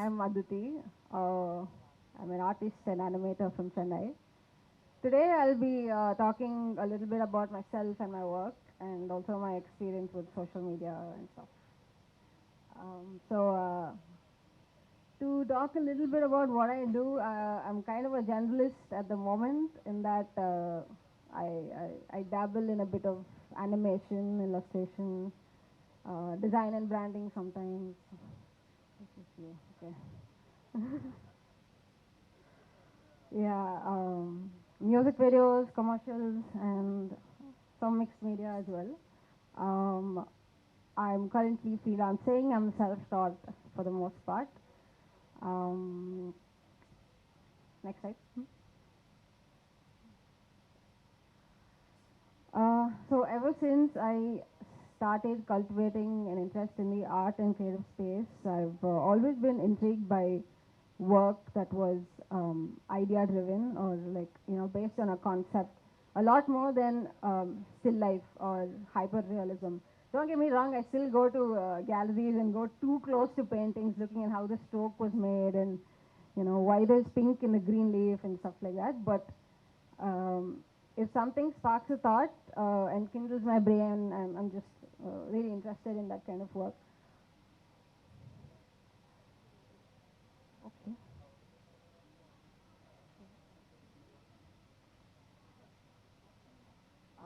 I'm Adithi. I'm an artist and animator from Chennai. Today I'll be talking a little bit about myself and my work and also my experience with social media and stuff. So to talk a little bit about what I do, I'm kind of a generalist at the moment in that I dabble in a bit of animation, illustration, design and branding sometimes. This is you. Okay. Yeah, music videos, commercials, and some mixed media as well. Um, I'm currently freelancing. I'm self-taught for the most part. Um, Next slide. So ever since I started cultivating an interest in the art and creative space, I've always been intrigued by work that was idea driven or based on a concept a lot more than still life or hyper realism. Don't get me wrong, I still go to galleries and go too close to paintings looking at how the stroke was made and why there's pink in the green leaf and stuff like that. But um, if something sparks a thought and kindles my brain, I'm just really interested in that kind of work. Okay.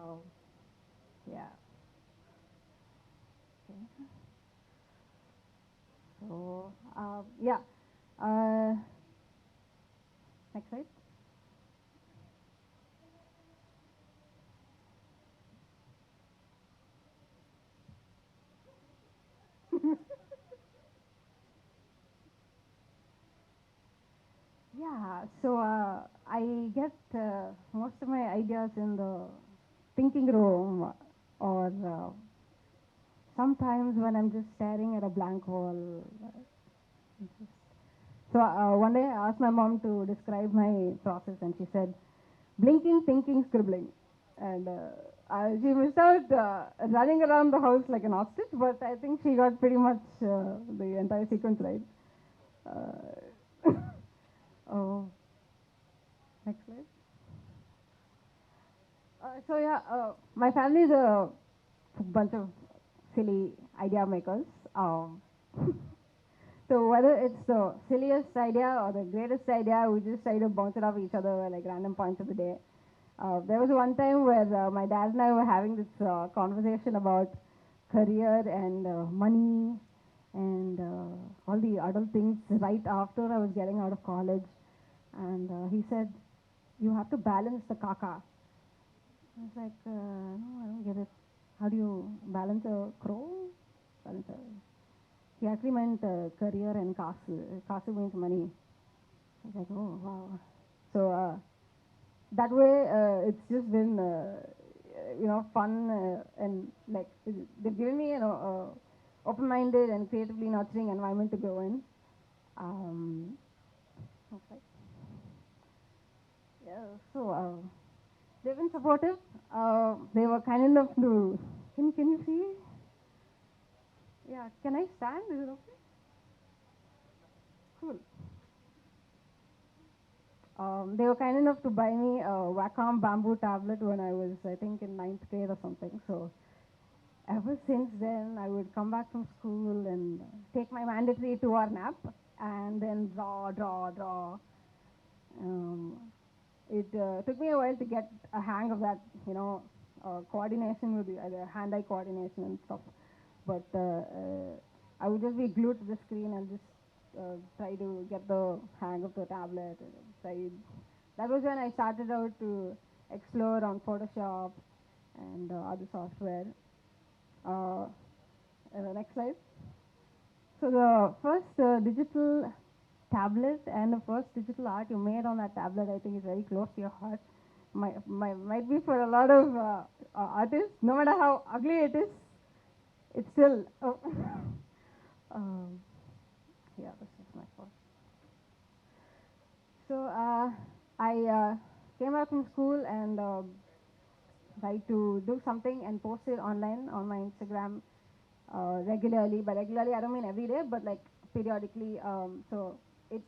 Oh, yeah. Okay. So, yeah. Uh, Next slide. Yeah, so I get most of my ideas in the thinking room or sometimes when I'm just staring at a blank wall. So one day I asked my mom to describe my process and she said, blinking, thinking, scribbling. And she missed out running around the house like an ostrich, but I think she got pretty much the entire sequence right. Uh, oh, next slide. So yeah, my family is a bunch of silly idea makers. So whether it's the silliest idea or the greatest idea, we just try to bounce it off each other at like random points of the day. There was one time where my dad and I were having this conversation about career and money and all the adult things right after I was getting out of college. And he said, "You have to balance the kaka." I was like, "No, I don't get it. How do you balance a crow? Balance a..." He actually meant career and kasu. Kasu means money. I was like, "Oh, wow." So that way, it's just been, fun and like they've given me, open-minded and creatively nurturing environment to grow in. Um, okay. Yeah. So they've been supportive. They were kind enough to. Can you see? Yeah. Can I stand? Is it okay? Cool. They were kind enough to buy me a Wacom bamboo tablet when I was, I think, in ninth grade or something. So ever since then, I would come back from school and take my mandatory 2 hour nap and then draw. Um, it took me a while to get a hang of that, coordination with the hand-eye coordination and stuff. But I would just be glued to the screen and just try to get the hang of the tablet. And that was when I started out to explore on Photoshop and other software. Uh, Next slide. So the first digital tablet and the first digital art you made on that tablet, I think, is very close to your heart. Might be for a lot of artists, no matter how ugly it is, it's still. Oh. um, yeah, this is my fault. So I came out from school and tried to do something and post it online on my Instagram regularly. By regularly, I don't mean every day, but like periodically. So it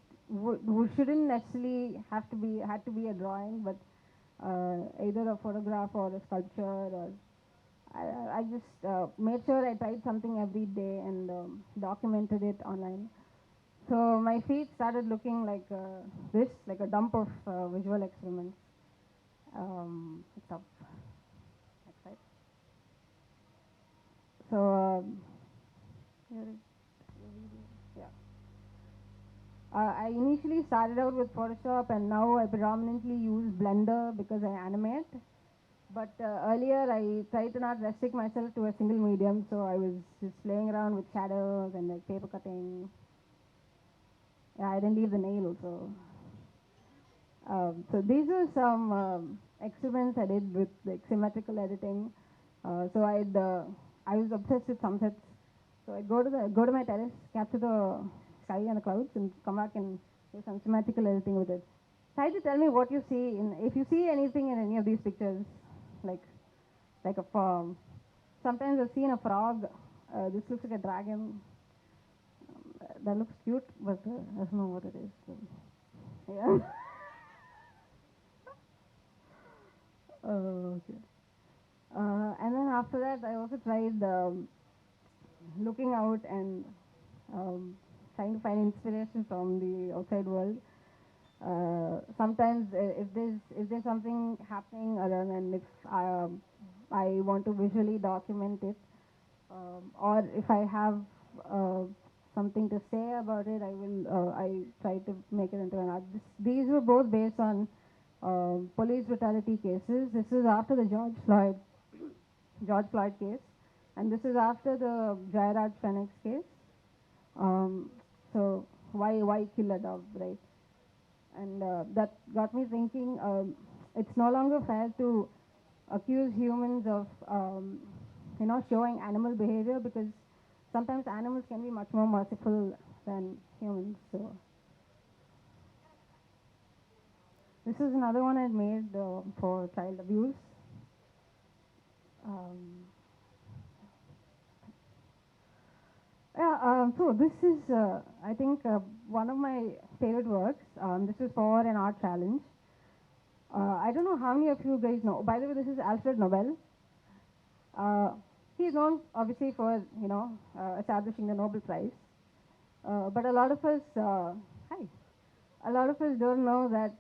shouldn't necessarily had to be a drawing, but either a photograph or a sculpture, or I just made sure I tried something every day and documented it online. So my feed started looking like this, like a dump of visual experiments. It's up. Next slide. So here is the video. Yeah. I initially started out with Photoshop, and now I predominantly use Blender because I animate. But earlier I tried to not restrict myself to a single medium, so I was just playing around with shadows and like paper cutting. Yeah, I didn't leave the nail, so. So these are some experiments I did with like symmetrical editing. So I was obsessed with sunsets. So I'd go to my terrace, capture the sky and the clouds, and come back and do some symmetrical editing with it. Try to tell me what you see if you see anything in any of these pictures, like a farm. Sometimes I've seen a frog. This looks like a dragon. That looks cute, but I don't know what it is. So, yeah. Okay. And then after that, I also tried looking out and trying to find inspiration from the outside world. Sometimes, if there's something happening around, and if I want to visually document it, or if I have uh, something to say about it, I try to make it into an art. These were both based on police brutality cases. This is after the George Floyd case, and this is after the Jairaj Phoenix case. So why kill a dog, right? And that got me thinking. It's no longer fair to accuse humans of showing animal behavior, because sometimes animals can be much more merciful than humans. So this is another one I made for child abuse. Um, Yeah, so this is, I think, one of my favorite works. This is for an art challenge. I don't know how many of you guys know. By the way, this is Alfred Nobel. He's known, obviously, for establishing the Nobel Prize. But a lot of us, hi, a lot of us don't know that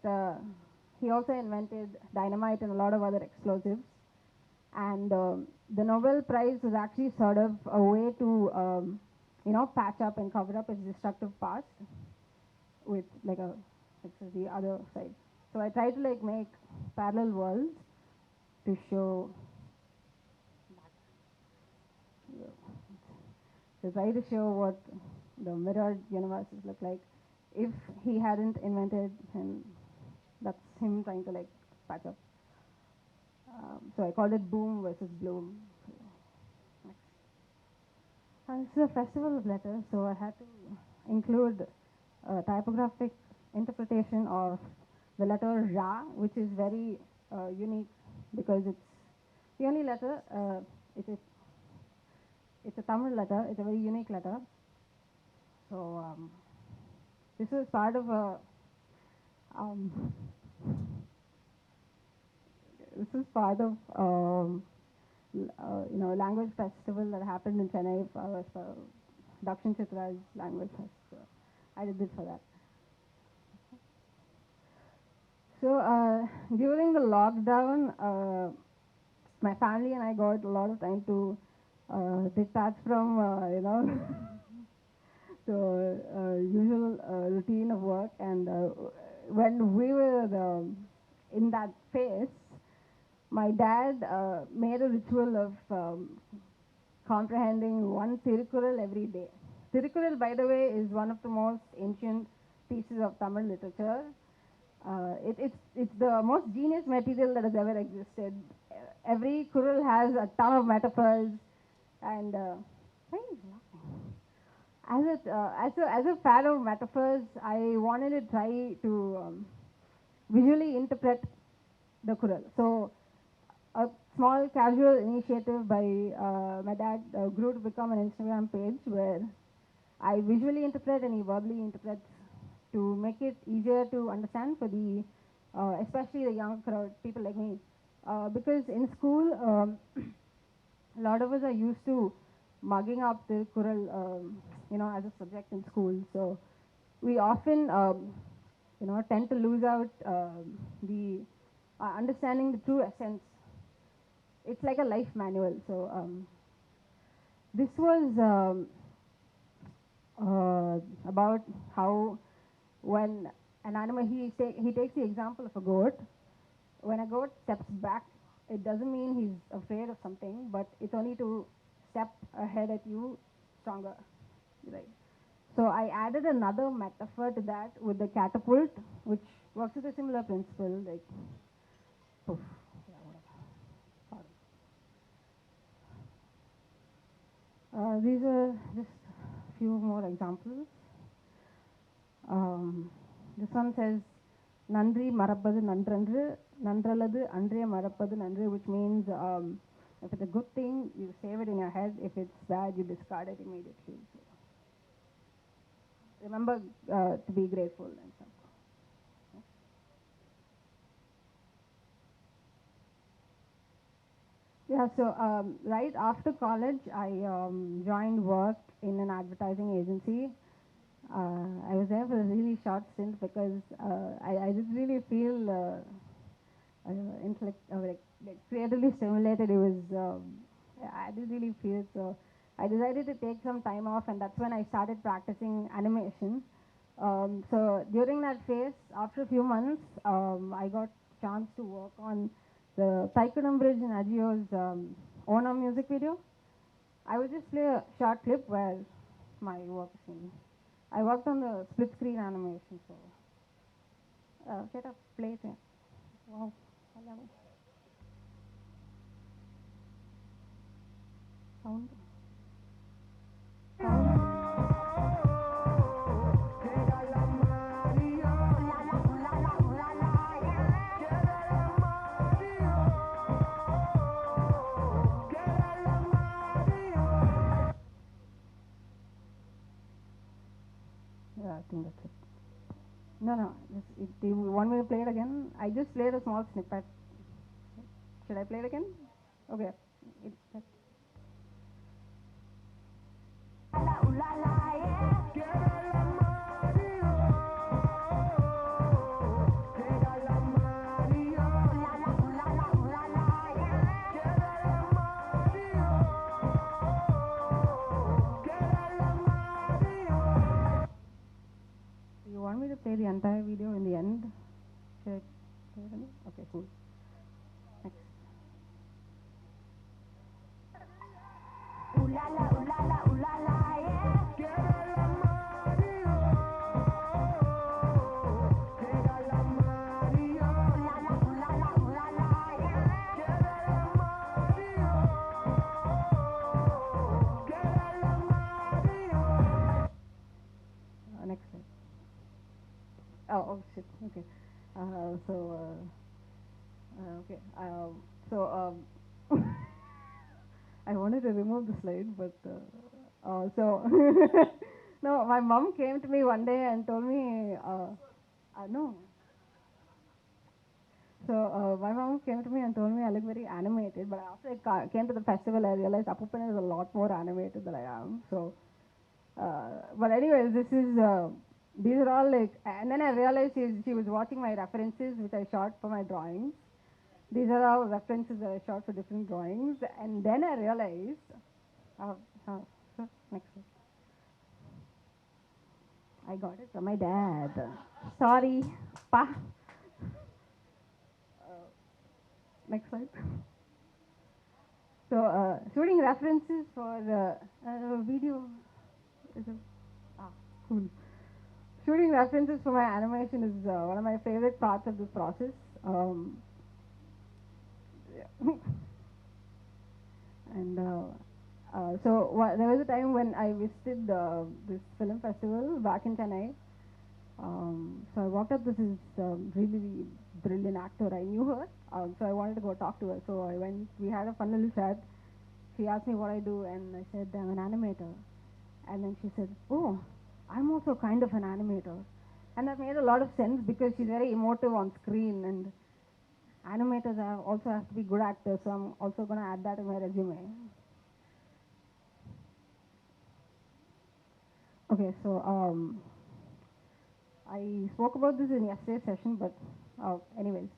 he also invented dynamite and a lot of other explosives. And the Nobel Prize was actually sort of a way to patch up and cover up his destructive past with like the other side. So I try to like make parallel worlds to show, to try to show what the mirrored universes look like if he hadn't invented him. That's him trying to like patch up. So I called it Boom versus Bloom. This is a festival of letters, so I had to include a typographic interpretation of the letter Ra, which is very unique because it's the only letter. It's a Tamil letter. It's a very unique letter. So this was part of a language festival that happened in Chennai for Dakshin Chitra's language fest. So I did it for that. So during the lockdown, my family and I got a lot of time to detach from the usual routine of work. And when we were in that phase, my dad made a ritual of comprehending one Tirukural every day. Tirukural, by the way, is one of the most ancient pieces of Tamil literature. It's the most genius material that has ever existed. Every Kural has a ton of metaphors, and why are you laughing? As a fan of metaphors, I wanted to try to visually interpret the Kural. So a small casual initiative by my dad grew to become an Instagram page where I visually interpret and he verbally interprets to make it easier to understand for the, especially the young crowd, people like me. Because in school, a lot of us are used to mugging up the Kural, as a subject in school. So we often, tend to lose out the understanding the true essence. It's like a life manual. So this was about how when an animal, he takes the example of a goat. When a goat steps back, it doesn't mean he's afraid of something, but it's only to step ahead at you stronger, right? So I added another metaphor to that with the catapult, which works with a similar principle, like poof. Yeah, whatever. These are just a few more examples. This one says, Nandri marappadu nandrandru, nandraladu andre marappadu nandru, which means if it's a good thing, you save it in your head. If it's bad, you discard it immediately. So remember to be grateful and stuff. Yeah, so right after college, I joined work in an advertising agency. I was there for a really short stint because I didn't really feel like creatively stimulated. It was I didn't really feel so. I decided to take some time off, and that's when I started practicing animation. So during that phase, after a few months, I got chance to work on the Taikudam Bridge in Ajio's Onam music video. I would just play a short clip where my work is seen. I worked on the split screen animation, so get up, play it. Wow, hello. Sound. Yeah, I think that's it. No. Do you want me to play it again? I just played a small snippet. Should I play it again? Okay. You want me to play the entire video in the end? Should I play it again? Okay, cool. Next. Next slide. Oh shit. Okay. Okay. I wanted to remove the slide, but no. My mom came to me one day and told me, no. So my mom came to me and told me I look very animated, but after I came to the festival, I realized Appupan is a lot more animated than I am. So, but anyways, these are all like, and then I realized she was watching my references, which I shot for my drawings. These are all references that I shot for different drawings, and then I realized, so next one. I got it from my dad. Sorry, pa. Next slide. So, shooting references for video. Cool. Shooting references for my animation is one of my favorite parts of this process. Yeah. And there was a time when I visited this film festival back in Chennai. So I walked up. This is really brilliant actor. I knew her, so I wanted to go talk to her. So I went. We had a fun little chat. She asked me what I do, and I said I'm an animator. And then she said, oh, I'm also kind of an animator. And that made a lot of sense because she's very emotive on screen, and animators also have to be good actors, so I'm also going to add that in my resume. Okay, so I spoke about this in yesterday's session, but anyways,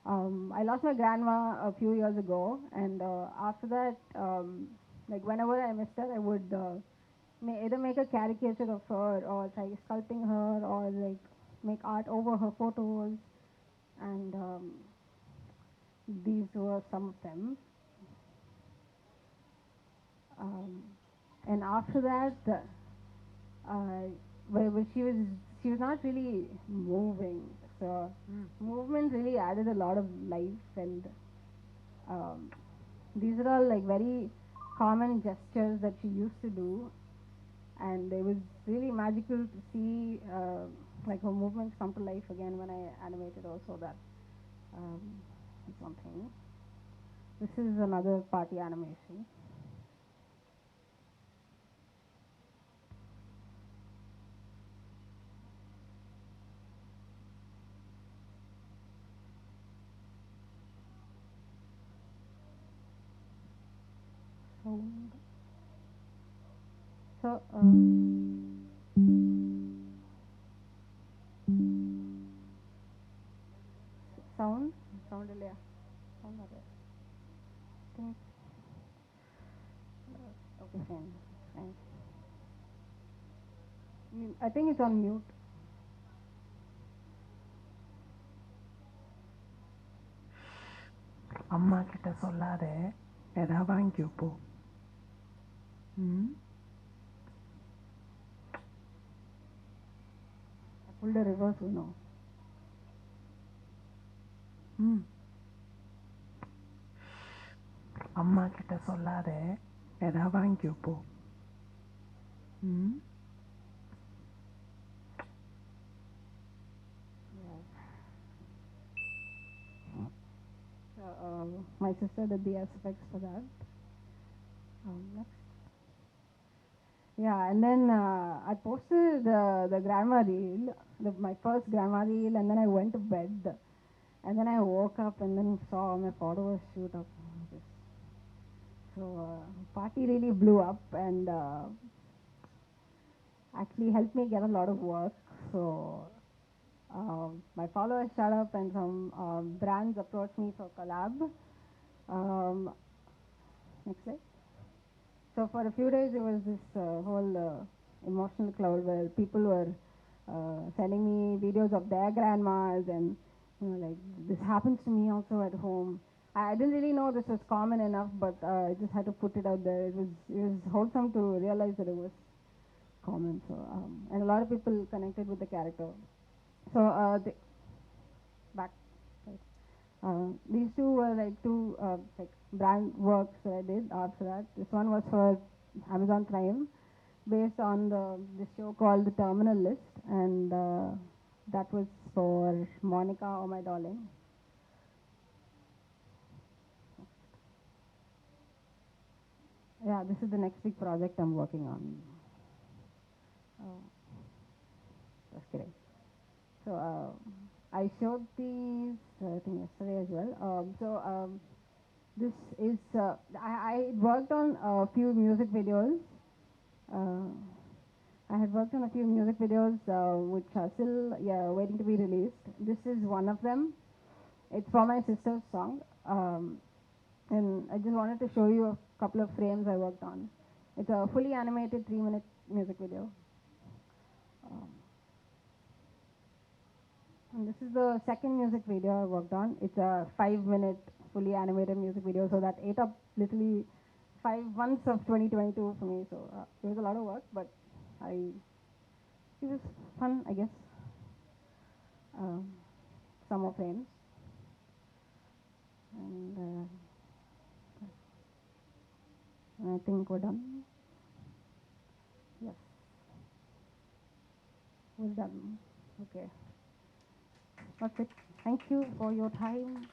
I lost my grandma a few years ago, and after that, like whenever I missed her, I would either make a caricature of her, or try sculpting her, or like make art over her photos, and these were some of them. Um, and after that, where she was not really moving, so movement really added a lot of life, and um, these are all like very common gestures that she used to do, and it was really magical to see like her movements come to life again when I animated also that. um, Something. This is another party animation. Sound. So sound sound ಇಲ್ಲ sound ಅದೇ think okay fine fine. I think it's on mute. அம்மா கிட்ட சொல்லாத எதா வாங்கிக்கோ போ. I pulled a reverse Uno. அம்மா கிட்ட சொல்லாத எதா வாங்கிக்கோ போ. My sister did the aspects for that. Next. Yeah, and then I posted the grandma reel, my first grandma reel, and then I went to bed. And then I woke up and then saw my followers shoot up. So party really blew up and actually helped me get a lot of work. So my followers shut up and some brands approached me for collab. Next slide. So for a few days it was this whole emotional cloud where people were sending me videos of their grandmas, and like this happens to me also at home. I didn't really know this was common enough, but I just had to put it out there. It was wholesome to realize that it was common. So and a lot of people connected with the character. So back. Right. These two were like two like brand works that I did after that. This one was for Amazon Prime, based on this show called The Terminal List, and that was for Monica, Oh My Darling. Yeah, this is the next big project I'm working on. Just kidding. So I showed these I think yesterday as well. This is I worked on a few music videos. I had worked on a few music videos which are still waiting to be released. This is one of them. It's for my sister's song, and I just wanted to show you a couple of frames I worked on. It's a fully animated 3-minute music video. And this is the second music video I worked on. It's a 5-minute fully animated music video, so that ate up literally 5 months of 2022 for me. So it was a lot of work, but it was fun, I guess. Summer frames. And I think we're done. Yes. We're done. Okay. That's it. Thank you for your time.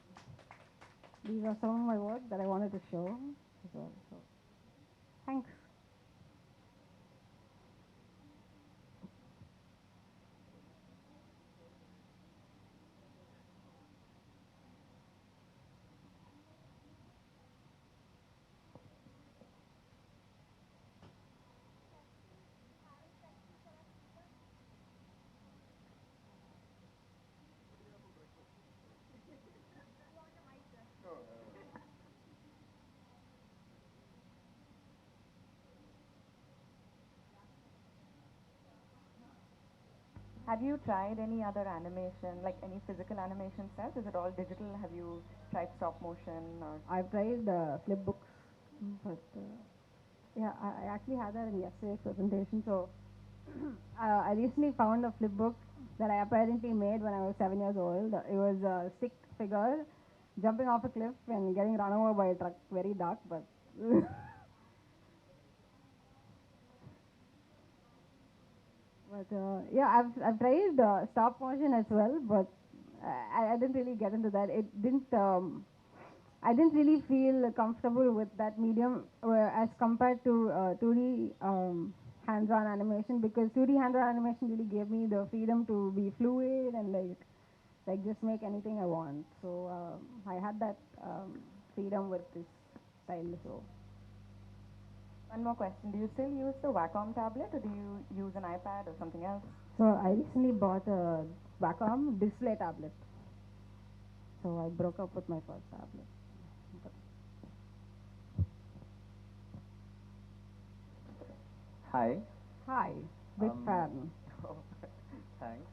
These are some of my work that I wanted to show as well. So, thanks. Have you tried any other animation, like any physical animation styles? Is it all digital? Have you tried stop motion or? I've tried flip books, but yeah, I actually had that in yesterday's presentation. So I recently found a flip book that I apparently made when I was 7 years old. It was a stick figure jumping off a cliff and getting run over by a truck. Very dark, but but yeah, I've tried stop motion as well, but I didn't really get into that. It didn't. I didn't really feel comfortable with that medium as compared to 2D hands-on animation, because 2D hands-on animation really gave me the freedom to be fluid and like just make anything I want. So I had that freedom with this style. So One more question. Do you still use the Wacom tablet or do you use an iPad or something else? I recently bought a Wacom display tablet. So I broke up with my first tablet. Hi. Hi, big fan. Thanks.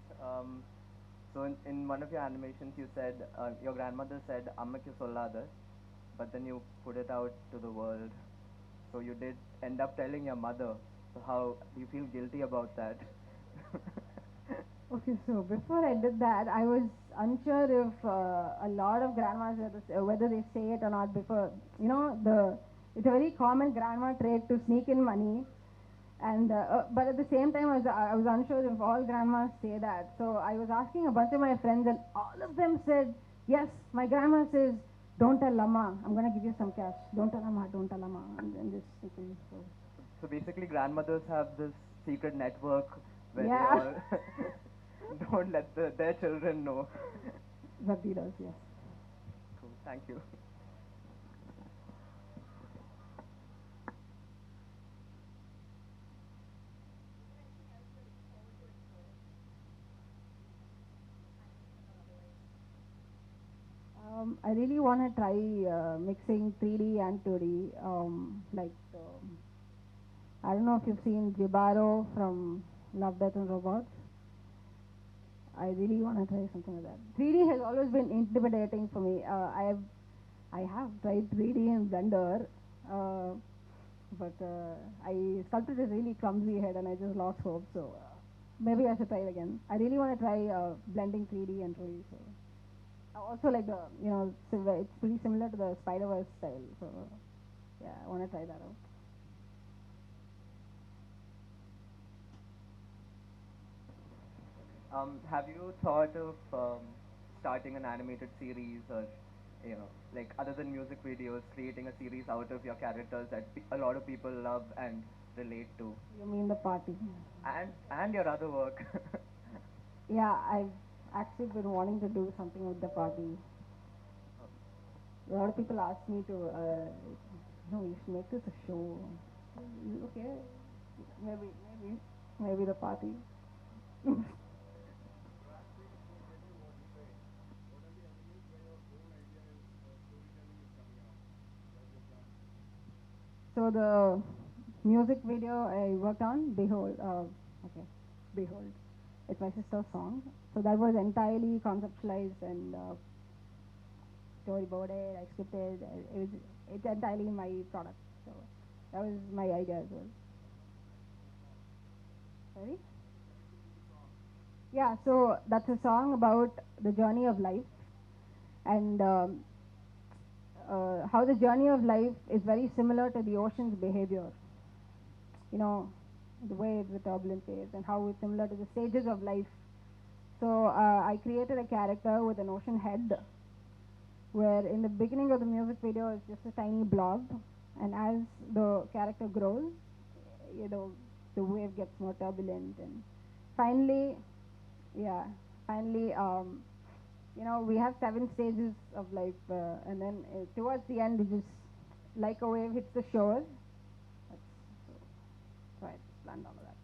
So in one of your animations, you said your grandmother said "Ammakku solladar," but then you put it out to the world. So you did end up telling your mother. So how do you feel guilty about that? Okay, so before I did that, I was unsure if a lot of grandmas whether they say it or not. Before, it's a very common grandma trait to sneak in money, and but at the same time, I was unsure if all grandmas say that. So I was asking a bunch of my friends, and all of them said yes. My grandma says, "Don't tell Amma. I'm gonna give you some cash. Don't tell Amma. Don't tell Amma." And just sneaking. So basically, grandmothers have this secret network where they Yeah. all don't let their children know. Bhakti does, yes. Cool. Thank you. I really want to try mixing 3D and 2D. I don't know if you've seen Jibaro from Love, Death and Robots. I really want to try something like that. 3D has always been intimidating for me. I have tried 3D in Blender, uh, but I sculpted a really clumsy head and I just lost hope. So maybe I should try it again. I really want to try blending 3D and 2D. So. Also, like it's pretty similar to the Spider-Verse style. So yeah, I want to try that out. Have you thought of starting an animated series or, like other than music videos, creating a series out of your characters that a lot of people love and relate to? You mean the party? And your other work. Yeah, I've actually been wanting to do something with the party. A lot of people ask me to, no, you should make this a show. Okay, maybe the party. So the music video I worked on, Behold, okay, Behold, it's my sister's song. So that was entirely conceptualized and storyboarded. I scripted. It's entirely my product. So that was my idea as well. Sorry. Yeah. So that's a song about the journey of life and how the journey of life is very similar to the ocean's behavior. You know, the waves, the turbulent waves, and how it's similar to the stages of life. So I created a character with an ocean head, where in the beginning of the music video it's just a tiny blob, and as the character grows, you know, the wave gets more turbulent, and finally, yeah, finally, we have 7 stages of life, and then towards the end, it just like a wave hits the shore. That's, so I planned all of that.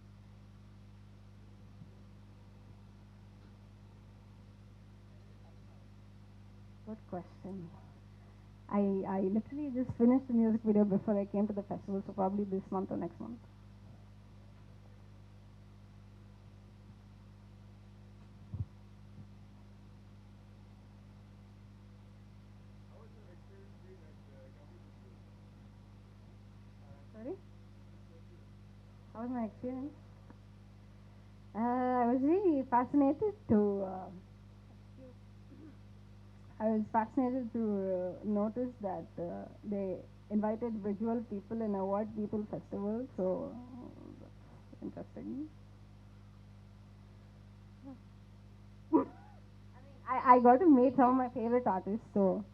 Good question. I literally just finished the music video before I came to the festival, so probably this month or next month. How was my experience? I was really fascinated to. I was fascinated to notice that they invited visual people in a What People festival. So that's interesting. I got to meet some of my favorite artists. So